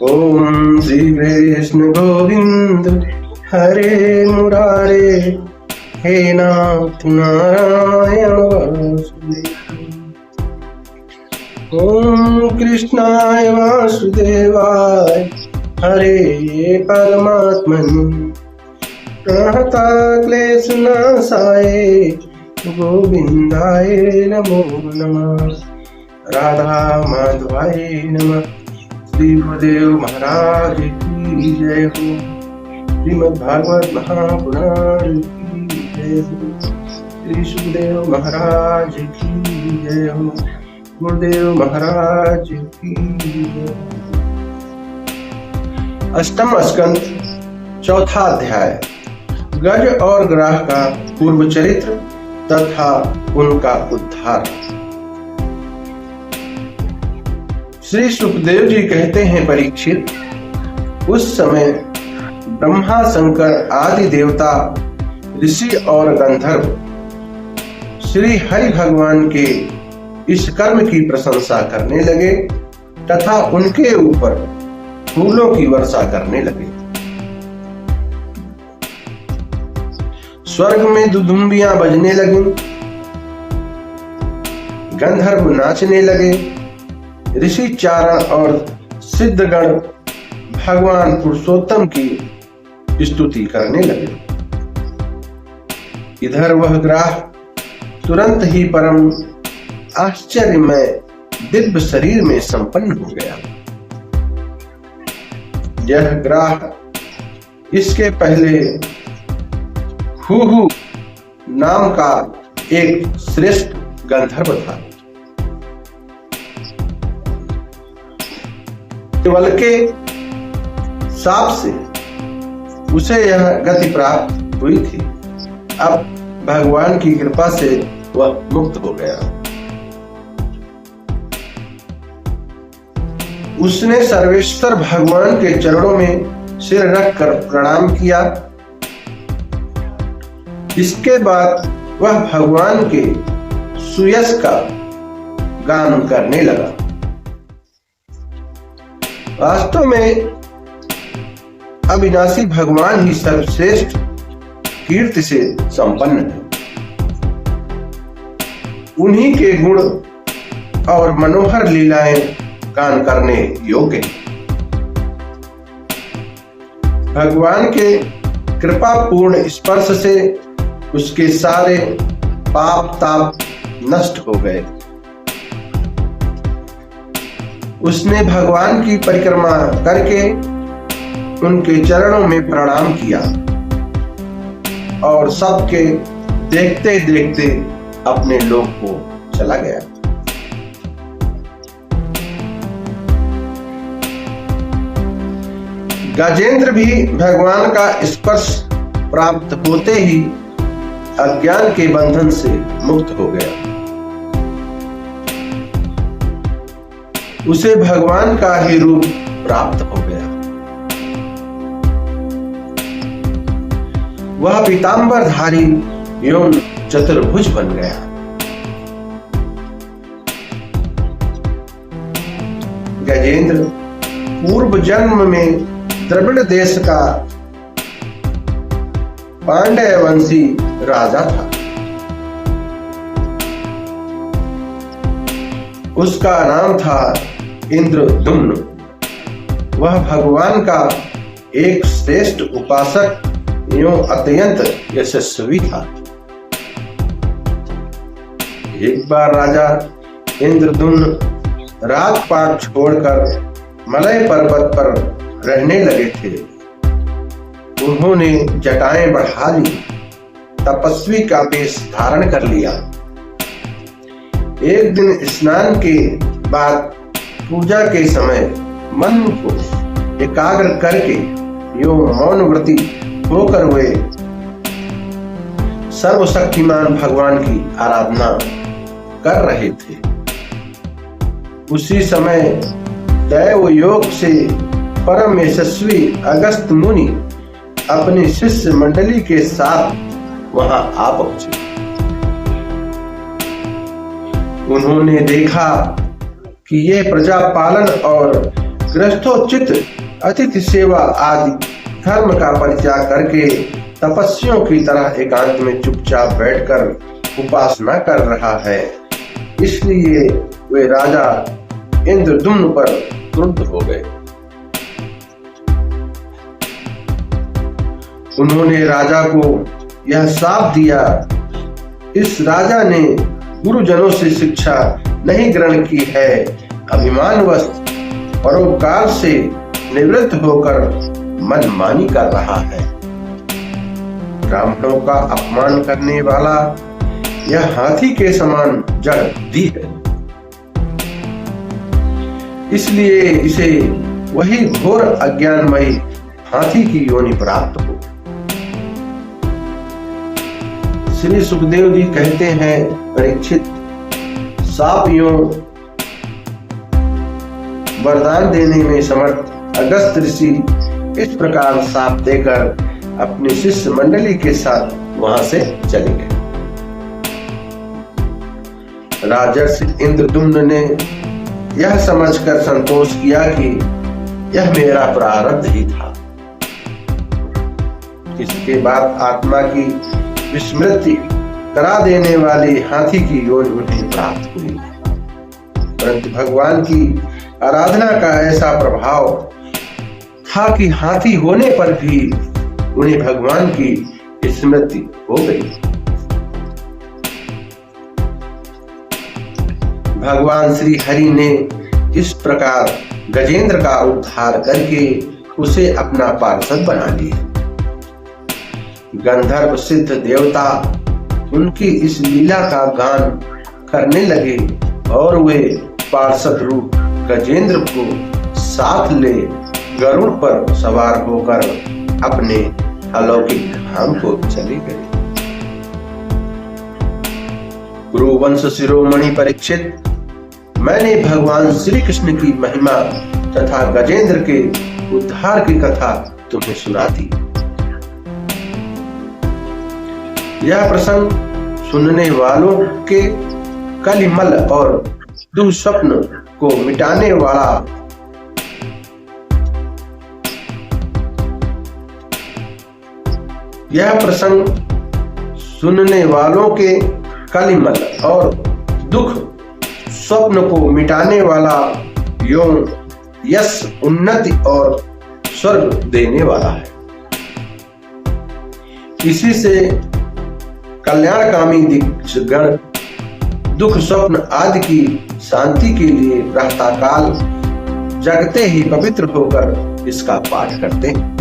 ओम श्री कृष्ण गोविंद हरे मुरारे, हे नाथ नारायण वासुदेव। ओम कृष्णाय वासुदेवाय हरे परमात्मने, प्रणता क्लेशनाशाय गोविंदाय नमो नमः। राधा माधवाय नमः। श्री गुरुदेव महाराज की जय हो। श्रीमद् भागवत महापुराण की जय हो। श्री सुखदेव महाराज की जय हो। गुरुदेव महाराज की जय। अष्टम स्कंद, चौथा अध्याय, गज और ग्राह का पूर्व चरित्र तथा उनका उद्धार। श्री सुखदेव जी कहते हैं, परीक्षित, उस समय ब्रह्मा शंकर आदि देवता, ऋषि और गंधर्व श्री हरि भगवान के इस कर्म की प्रशंसा करने लगे तथा उनके ऊपर फूलों की वर्षा करने लगे। स्वर्ग में दुदुम्बियां बजने लगी, गंधर्व नाचने लगे, ऋषि चारण और सिद्धगण भगवान पुरुषोत्तम की स्तुति करने लगे। इधर वह ग्राह तुरंत ही परम आश्चर्यमय दिव्य शरीर में संपन्न हो गया। यह ग्राह इसके पहले हुहु नाम का एक श्रेष्ठ गंधर्व था। केवल के साप से उसे यह गति प्राप्त हुई थी। अब भगवान की कृपा से वह मुक्त हो गया। उसने सर्वेश्वर भगवान के चरणों में सिर रखकर प्रणाम किया। इसके बाद वह भगवान के सुयश का गान करने लगा। वास्तव में अविनाशी भगवान ही सर्वश्रेष्ठ कीर्ति से संपन्न है। उन्हीं के गुण और मनोहर लीलाएं गान करने योग्य हैं। भगवान के कृपा पूर्ण स्पर्श से उसके सारे पाप ताप नष्ट हो गए। उसने भगवान की परिक्रमा करके उनके चरणों में प्रणाम किया और सबके देखते देखते अपने लोक को चला गया। गजेंद्र भी भगवान का स्पर्श प्राप्त होते ही अज्ञान के बंधन से मुक्त हो गया। उसे भगवान का ही रूप प्राप्त हो गया। वह पीतांबरधारी एवं चतुर्भुज बन गया। गजेंद्र पूर्व जन्म में द्रविड़ देश का पांड्य वंशी राजा था। उसका नाम था इंद्रद्युम्न। वह भगवान का एक श्रेष्ठ उपासक एवं अत्यंत यशस्वी था। एक बार राजा इंद्रद्युम्न राजपाट छोड़कर मलय पर्वत पर रहने लगे थे। उन्होंने जटाएं बढ़ा ली, तपस्वी का वेश धारण कर लिया। एक दिन स्नान के बाद पूजा के समय मन को एकाग्र करके एवं मौन व्रती होकर वे सर्वशक्तिमान भगवान की आराधना कर रहे थे। उसी समय दैव योग से परम यशस्वी अगस्त मुनि अपनी शिष्य मंडली के साथ वहां आ पहुंचे। उन्होंने देखा कि ये प्रजा पालन और गृहस्थोचित अतिथि सेवा आदि धर्म का परित्याग करके तपस्वियों की तरह एकांत में चुपचाप बैठकर उपासना कर रहा है। इसलिए वे राजा इंद्रद्युम्न पर क्रुद्ध हो गए। उन्होंने राजा को यह शाप दिया, इस राजा ने गुरुजनों से शिक्षा नहीं ग्रहण की है, अभिमानवश परोपकार से निवृत्त होकर मनमानी कर रहा है। ब्राह्मणों का अपमान करने वाला यह हाथी के समान जड़ बुद्धि है, इसलिए इसे वही घोर अज्ञानमयी हाथी की योनि प्राप्त हो। श्री सुखदेव जी कहते हैं, परीक्षित, साप यों वरदान देने में समर्थ अगस्त ऋषि इस प्रकार साप देकर अपनी शिष्य मंडली के साथ वहां से चले गए। राजर्षि इंद्रद्युम्न ने यह समझकर संतोष किया कि यह मेरा प्रारब्ध ही था। इसके बाद आत्मा की विस्मृति करा देने वाली हाथी की योनि उन्हें प्राप्त हुई, परंतु भगवान की आराधना का ऐसा प्रभाव था कि हाथी होने पर भी उन्हें भगवान की स्मृति हो गई। भगवान श्री हरि ने इस प्रकार गजेंद्र का उद्धार करके उसे अपना पार्षद बना लिया। गंधर्व सिद्ध देवता उनकी इस लीला का गान करने लगे और वे पार्षद रूप गजेंद्र को साथ ले गरुड़ पर सवार होकर अपने अलौकिक धाम को चले गए। गुरुवंश शिरोमणि परीक्षित, मैंने भगवान श्री कृष्ण की महिमा तथा गजेंद्र के उद्धार की कथा तुम्हें सुना दी। यह प्रसंग सुनने वालों के कलिमल और दुःस्वप्न को मिटाने वाला दुख स्वप्न को मिटाने वाला योग यश उन्नति और स्वर्ग देने वाला है। इसी से कल्याणकामी दिग्गण दुख स्वप्न आदि की शांति के लिए प्रातःकाल जगते ही पवित्र होकर इसका पाठ करते हैं।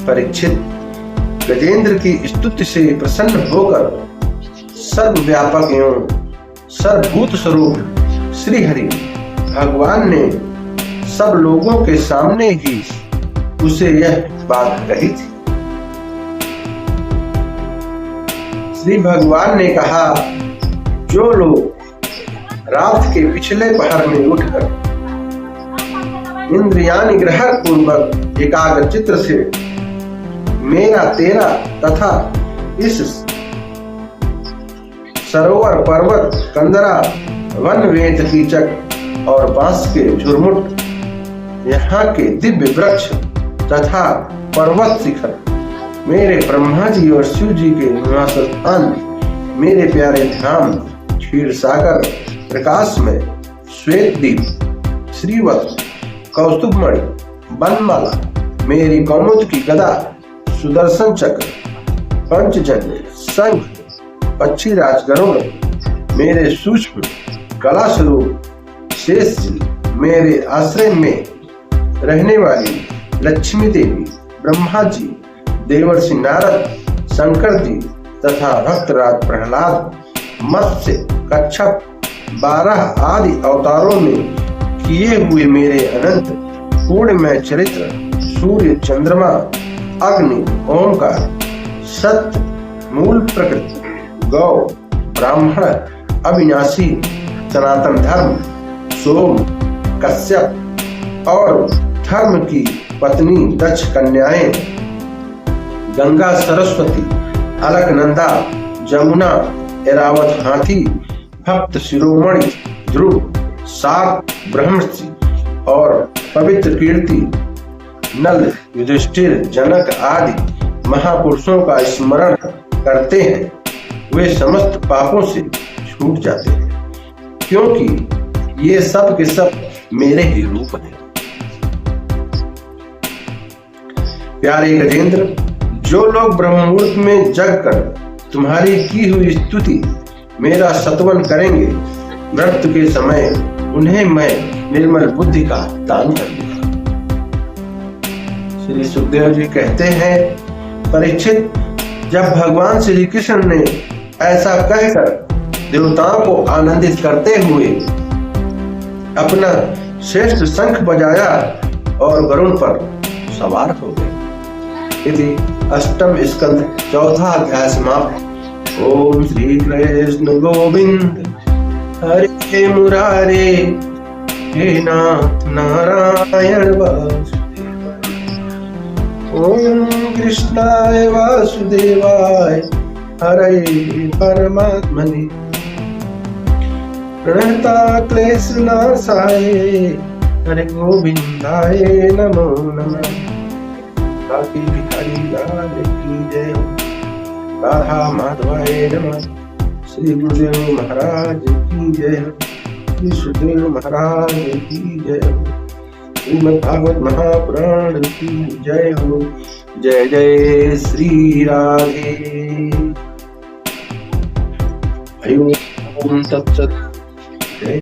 परीक्षित, गजेंद्र की स्तुति से प्रसन्न होकर सर्वव्यापक एवं सर्वभूत स्वरूप श्री हरि भगवान ने सब लोगों के सामने ही उसे यह बात कही थी। श्री भगवान ने कहा, जो लोग रात के पिछले पहर में उठकर इंद्रियां निग्रह पूर्वक एकाग्र चित्र से मेरा तेरा तथा इस सरोवर पर्वत कंदरा वन वेद कीचक और बांस के झुरमुट यहाँ के दिव्य वृक्ष तथा पर्वत शिखर मेरे ब्रह्मा जी और शिव जी के निवास स्थान मेरे प्यारे धाम क्षीर सागर प्रकाश में श्वेतदीप श्रीवत्स कौस्तुभमणि बनमाला मेरी कौमुद की गदा सुदर्शन चक्र पंचजन्य संघ पक्षी राज गरुड़ मेरे सूक्ष्म कला स्वरूप शेष जी मेरे आश्रय में रहने वाली लक्ष्मी देवी ब्रह्मा जी देवर्षि नारद शंकर जी तथा भक्तराज प्रहलाद मत्स्य कच्छप 12 आदि अवतारों में किए हुए मेरे अनंत पूर्णमय चरित्र सूर्य चंद्रमा अग्नि ओंकार सत्य मूल प्रकृति गौ ब्राह्मण अविनाशी सनातन धर्म सोम कश्यप और धर्म की पत्नी दक्ष कन्याएं गंगा सरस्वती अलकनंदा जमुना ऐरावत हाथी भक्त शिरोमणि ध्रुव 7 ब्रह्मर्षि और पवित्र कीर्ति, नल, युधिष्ठिर, जनक आदि महापुरुषों का स्मरण करते हैं, वे समस्त पापों से छूट जाते हैं, क्योंकि ये सब के सब मेरे ही रूप हैं। प्यारे गजेंद्र, जो लोग ब्रह्ममुहूर्त में जग कर तुम्हारी की हुई स्तुति मेरा सत्वन करेंगे, मृत्यु के समय उन्हें मैं निर्मल बुद्धि का दान कर दूंगा। श्री सुखदेव जी कहते हैं, परीक्षित, जब भगवान श्री कृष्ण ने ऐसा कहकर देवताओं को आनंदित करते हुए अपना श्रेष्ठ शंख बजाया और वरुण पर सवार हो गए। यदि अष्टम स्कंद 4वां अध्याय समाप्त। ओम श्री कृष्ण गोविंद हरे मुरारे, हे नाथ नारायण वासुदेव। ओम कृष्णाय वासुदेवाय हरे परमात्मने, प्रणता क्लेश नाशाय हरे गोविंदाय नमो नमः। काकी बिहारी लाल की जय, राधा माधवाय नमः। श्री गुरुदेव महाराज की जय, श्री सुखदेव महाराज की जय, श्रीमद् भागवत महापुराण की जय हो। जय जय श्री राधे। हरि ओम तत्सत।